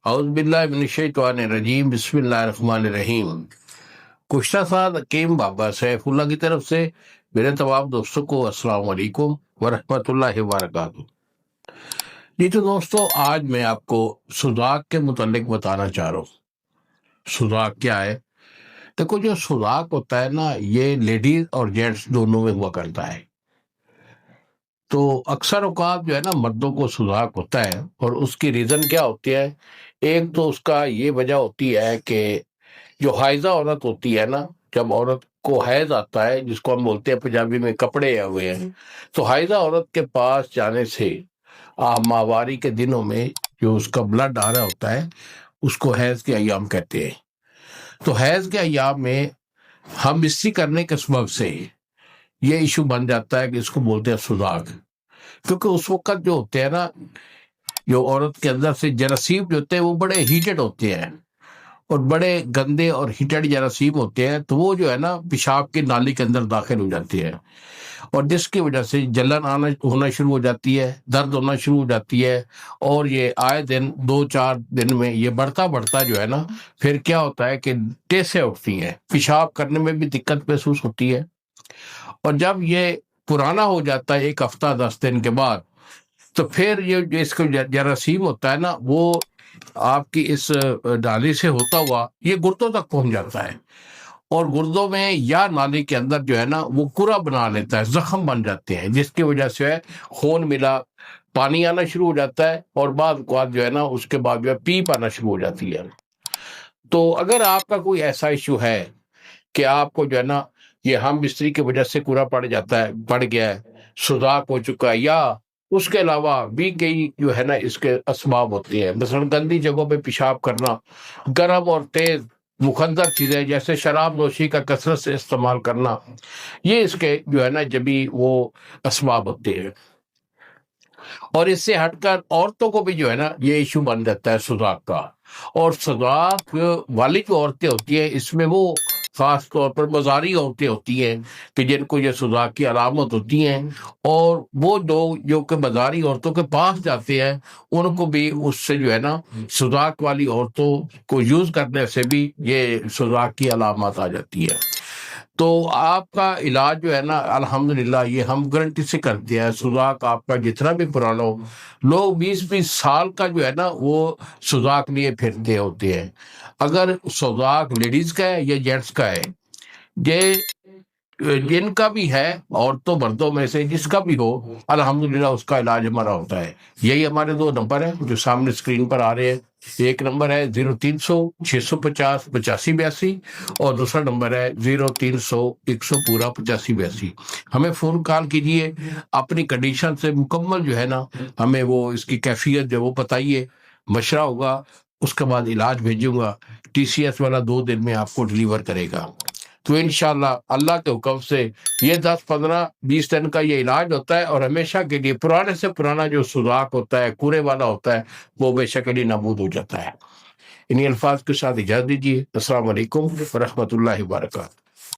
اعوذ باللہ من الشیطان الرجیم، بسم اللہ الرحمن الرحیم۔ کشتہ سعد حکیم بابا سیف اللہ کی طرف سے میرے تمام دوستوں کو السلام علیکم ورحمۃ اللہ وبرکاتہ۔ جی تو دوستو، آج میں آپ کو سوزاک کے متعلق بتانا چاہ رہا ہوں۔ سوزاک کیا ہے؟ دیکھو، جو سوزاک ہوتا ہے نا، یہ لیڈیز اور جینٹس دونوں میں ہوا کرتا ہے۔ تو اکثر اوقات جو ہے نا مردوں کو سوزاک ہوتا ہے، اور اس کی ریزن کیا ہوتی ہے؟ ایک تو اس کا یہ وجہ ہوتی ہے کہ جو حائضہ عورت ہوتی ہے نا، جب عورت کو حیض آتا ہے، جس کو ہم بولتے ہیں پنجابی میں کپڑے ہوئے ہیں، تو حائضہ عورت کے پاس جانے سے ماہواری کے دنوں میں جو اس کا بلڈ آ رہا ہوتا ہے، اس کو حیض کے ایام کہتے ہیں۔ تو حیض کے ایام میں ہم بستری کرنے کے سبب سے یہ ایشو بن جاتا ہے کہ اس کو بولتے ہیں سوزاک۔ کیونکہ اس وقت جو ہوتے ہیں نا، جو عورت کے اندر سے جراثیم جو ہوتے ہیں وہ بڑے ہیٹڈ ہوتے ہیں، اور بڑے گندے اور ہیٹڈ جراثیم ہوتے ہیں، تو وہ جو ہے نا پیشاب کی نالی کے اندر داخل ہو جاتی ہے، اور جس کی وجہ سے جلن ہونا شروع ہو جاتی ہے، درد ہونا شروع ہو جاتی ہے، اور یہ آئے دن 2-4 دن میں یہ بڑھتا جو ہے نا، پھر کیا ہوتا ہے کہ ٹیسیں اٹھتی ہیں، پیشاب کرنے میں بھی دقت محسوس ہوتی ہے۔ اور جب یہ پرانا ہو جاتا ہے 1 ہفتہ 10 دن کے بعد، تو پھر یہ جو اس کا جراثیم ہوتا ہے نا، وہ آپ کی اس نالی سے ہوتا ہوا یہ گردوں تک پہنچ جاتا ہے، اور گردوں میں یا نالی کے اندر جو ہے نا وہ کرا بنا لیتا ہے، زخم بن جاتے ہیں، جس کی وجہ سے خون ملا پانی آنا شروع ہو جاتا ہے، اور بعض اوقات جو ہے نا اس کے بعد جو ہے پیپ آنا شروع ہو جاتی ہے۔ تو اگر آپ کا کوئی ایسا ایشو ہے کہ آپ کو جو ہے نا یہ ہم بستری کی وجہ سے کرا پڑ گیا ہے، سوزاک ہو چکا ہے، یا اس کے علاوہ بھی کئی جو ہے نا اس کے اسباب ہوتے ہیں، مثلا گندی جگہوں پہ پیشاب کرنا، گرم اور تیز مخدر چیزیں جیسے شراب نوشی کا کثرت سے استعمال کرنا، یہ اس کے جو ہے نا جبھی وہ اسباب ہوتے ہیں۔ اور اس سے ہٹ کر عورتوں کو بھی جو ہے نا یہ ایشو بن جاتا ہے سوزاک کا۔ اور سوزاک والی جو عورتیں ہوتی ہیں، اس میں وہ خاص طور پر مزاری عورتیں ہوتی ہیں کہ جن کو یہ سوزاک کی علامت ہوتی ہیں، اور وہ لوگ جو کہ مزاری عورتوں کے پاس جاتے ہیں، ان کو بھی اس سے جو ہے نا سوزاک والی عورتوں کو یوز کرنے سے بھی یہ سوزاک کی علامات آ جاتی ہے۔ تو آپ کا علاج جو ہے نا الحمدللہ یہ ہم گارنٹی سے کرتے ہیں۔ سوزاک آپ کا جتنا بھی پرانا ہو، لوگ 20-20 سال کا جو ہے نا وہ سوزاک لیے پھرتے ہوتے ہیں۔ اگر سوزاک لیڈیز کا ہے یا جینٹس کا ہے، یہ جن کا بھی ہے، عورتوں مردوں میں سے جس کا بھی ہو، الحمدللہ اس کا علاج ہمارا ہوتا ہے۔ یہی ہمارے 2 نمبر ہیں جو سامنے اسکرین پر آ رہے ہیں۔ ایک نمبر ہے 0300-650-8582، اور دوسرا نمبر ہے 0300-100-8582۔ ہمیں فون کال کیجئے، اپنی کنڈیشن سے مکمل جو ہے نا ہمیں وہ اس کی کیفیت جو وہ بتائیے، مشورہ ہوگا، اس کے بعد علاج بھیجوں گا۔ TCS والا 2 دن میں آپ کو ڈیلیور کرے گا۔ تو انشاءاللہ اللہ کے حکم سے یہ 10-15-20 دن کا یہ علاج ہوتا ہے، اور ہمیشہ کے لیے پرانے سے پرانا جو سوزاک ہوتا ہے، کورے والا ہوتا ہے، وہ ہمیشہ کے لیے نابود ہو جاتا ہے۔ انہی الفاظ کے ساتھ اجازت دیجیے۔ السلام علیکم ورحمۃ اللہ وبرکاتہ۔